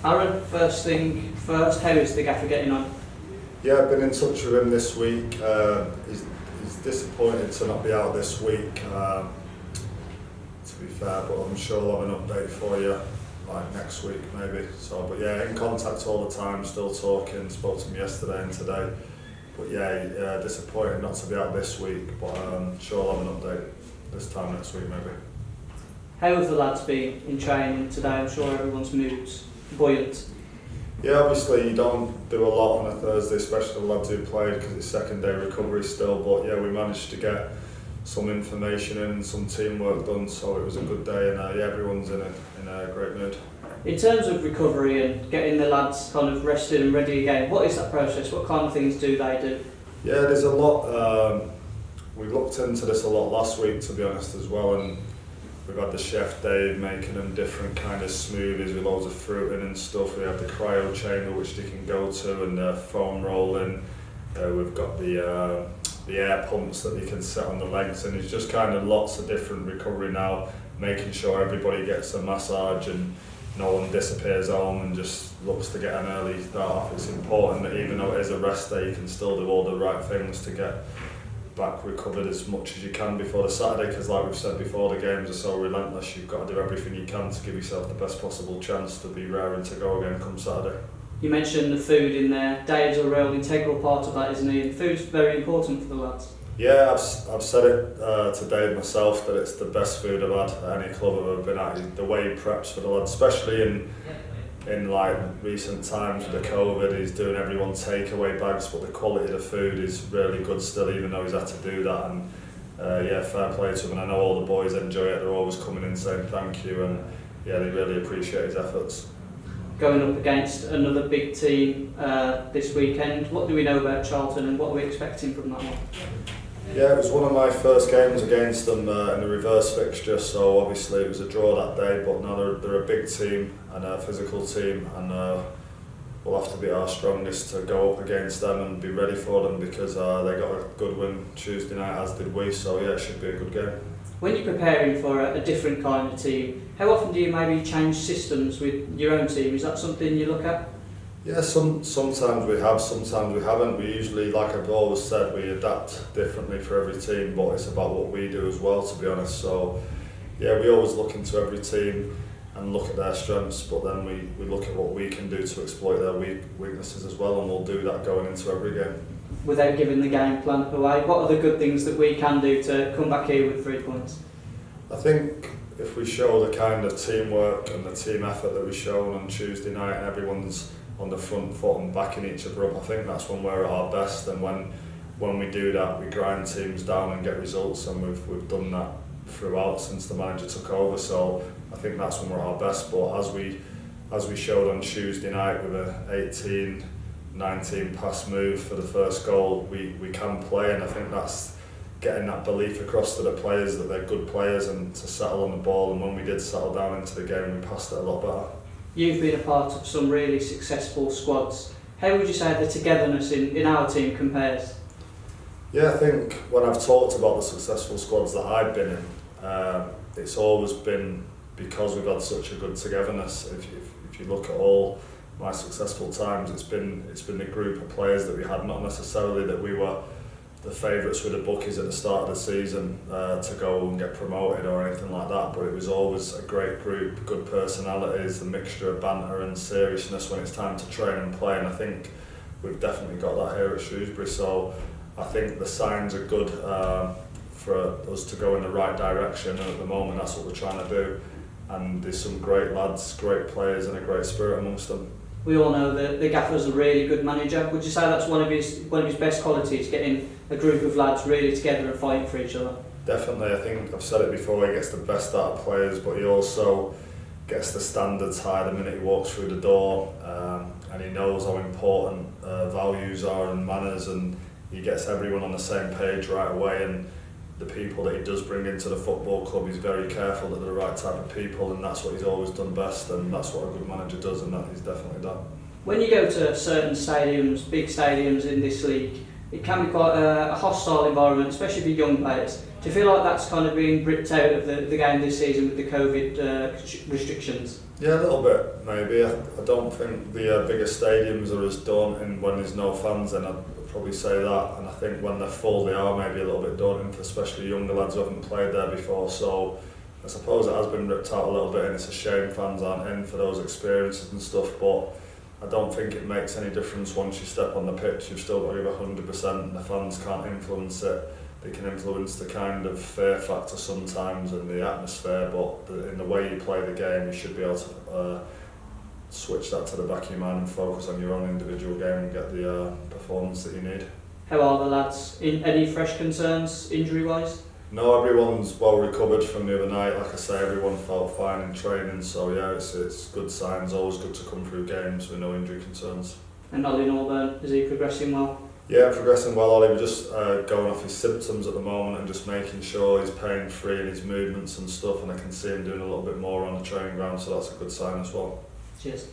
Aaron, first thing first, how is the gaffer getting on? Yeah, I've been in touch with him this week. He's disappointed to not be out this week, to be fair, but I'm sure I'll have an update for you like next week maybe. So, but yeah, in contact all the time, still talking, spoke to him yesterday and today. But yeah, disappointed not to be out this week, but sure I'll have an update this time next week maybe. How have the lads been in training today? I'm sure everyone's mood's buoyant. Yeah, obviously you don't do a lot on a Thursday, especially the lads who played because it's second day recovery still, but yeah, we managed to get some information in, some teamwork done, so it was a good day, and yeah, everyone's in a great mood. In terms of recovery and getting the lads kind of rested and ready again, what is that process? What kind of things do they do? Yeah, there's a lot. We looked into this a lot last week, to be honest, as well, and we've had the chef Dave making them different kind of smoothies with loads of fruit in and stuff. We have the cryo chamber which they can go to, and the foam rolling. We've got the air pumps that they can set on the legs, and it's just kind of lots of different recovery now, making sure everybody gets a massage and no one disappears home and just looks to get an early start off. It's important that even though it is a rest day, you can still do all the right things to get back recovered as much as you can before the Saturday, because like we've said before, the games are so relentless. You've got to do everything you can to give yourself the best possible chance to be raring to go again come Saturday. You mentioned the food in there. Dave's a real integral part of that, isn't he? And food's very important for the lads. Yeah, I've said it to Dave myself that it's the best food I've had at any club I've ever been at. The way he preps for the lads, especially in like recent times with the COVID, he's doing everyone takeaway bags, but the quality of the food is really good still, even though he's had to do that. And yeah, fair play to him, and I know all the boys enjoy it. They're always coming in saying thank you, and yeah, they really appreciate his efforts. Going up against another big team this weekend, what do we know about Charlton and what are we expecting from that one? Yeah, it was one of my first games against them in the reverse fixture, so obviously it was a draw that day, but no, they're a big team and a physical team, and we'll have to be our strongest to go up against them and be ready for them, because they got a good win Tuesday night, as did we, so yeah, it should be a good game. When you're preparing for a different kind of team, how often do you maybe change systems with your own team? Is that something you look at? Yeah, sometimes we have, sometimes we haven't. We usually, like I've always said, we adapt differently for every team, but it's about what we do as well, to be honest. So yeah, we always look into every team and look at their strengths, but then we look at what we can do to exploit their weaknesses as well, and we'll do that going into every game. Without giving the game plan away, what are the good things that we can do to come back here with 3 points? I think if we show the kind of teamwork and the team effort that we showed on Tuesday night, and everyone's on the front foot and backing each other up, I think that's when we're at our best. And when we do that, we grind teams down and get results, and we've done that throughout since the manager took over. So I think that's when we're at our best. But as we showed on Tuesday night with a 18-19 pass move for the first goal, we can play, and I think that's getting that belief across to the players that they're good players and to settle on the ball. And when we did settle down into the game, we passed it a lot better. You've been a part of some really successful squads. How would you say the togetherness in our team compares? Yeah, I think when I've talked about the successful squads that I've been in, it's always been because we've had such a good togetherness. If you look at all my successful times, it's been the group of players that we had, not necessarily that we were the favourites with the bookies at the start of the season to go and get promoted or anything like that, but it was always a great group, good personalities, a mixture of banter and seriousness when it's time to train and play, and I think we've definitely got that here at Shrewsbury. So I think the signs are good for us to go in the right direction, and at the moment that's what we're trying to do, and there's some great lads, great players and a great spirit amongst them. We all know that the gaffer's a really good manager. Would you say that's one of his best qualities, getting a group of lads really together and fighting for each other? Definitely, I think I've said it before, he gets the best out of players, but he also gets the standards high the minute he walks through the door, and he knows how important values are and manners, and he gets everyone on the same page right away, and the people that he does bring into the football club, he's very careful that they're the right type of people, and that's what he's always done best, and that's what a good manager does, and that he's definitely done. When you go to certain stadiums, big stadiums in this league, it can be quite a hostile environment, especially for young players. Do you feel like that's kind of being ripped out of the game this season with the COVID restrictions? Yeah, a little bit maybe. I don't think the bigger stadiums are as daunting when there's no fans in. I'd probably say that, and I think when they're full they are maybe a little bit daunting for especially younger lads who haven't played there before. So I suppose it has been ripped out a little bit, and it's a shame fans aren't in for those experiences and stuff, but I don't think it makes any difference once you step on the pitch. You've still got to give 100%, and the fans can't influence it. They can influence the kind of fear factor sometimes and the atmosphere, but in the way you play the game, you should be able to switch that to the back of your mind and focus on your own individual game and get the performance that you need. How are the lads? Any fresh concerns injury-wise? No, everyone's well recovered from the other night. Like I say, everyone felt fine in training, so yeah, it's good signs. Always good to come through games with no injury concerns. And Ollie Norburn, is he progressing well? Yeah, progressing well. Ollie, we're just going off his symptoms at the moment and just making sure he's pain free in his movements and stuff, and I can see him doing a little bit more on the training ground, so that's a good sign as well. Cheers.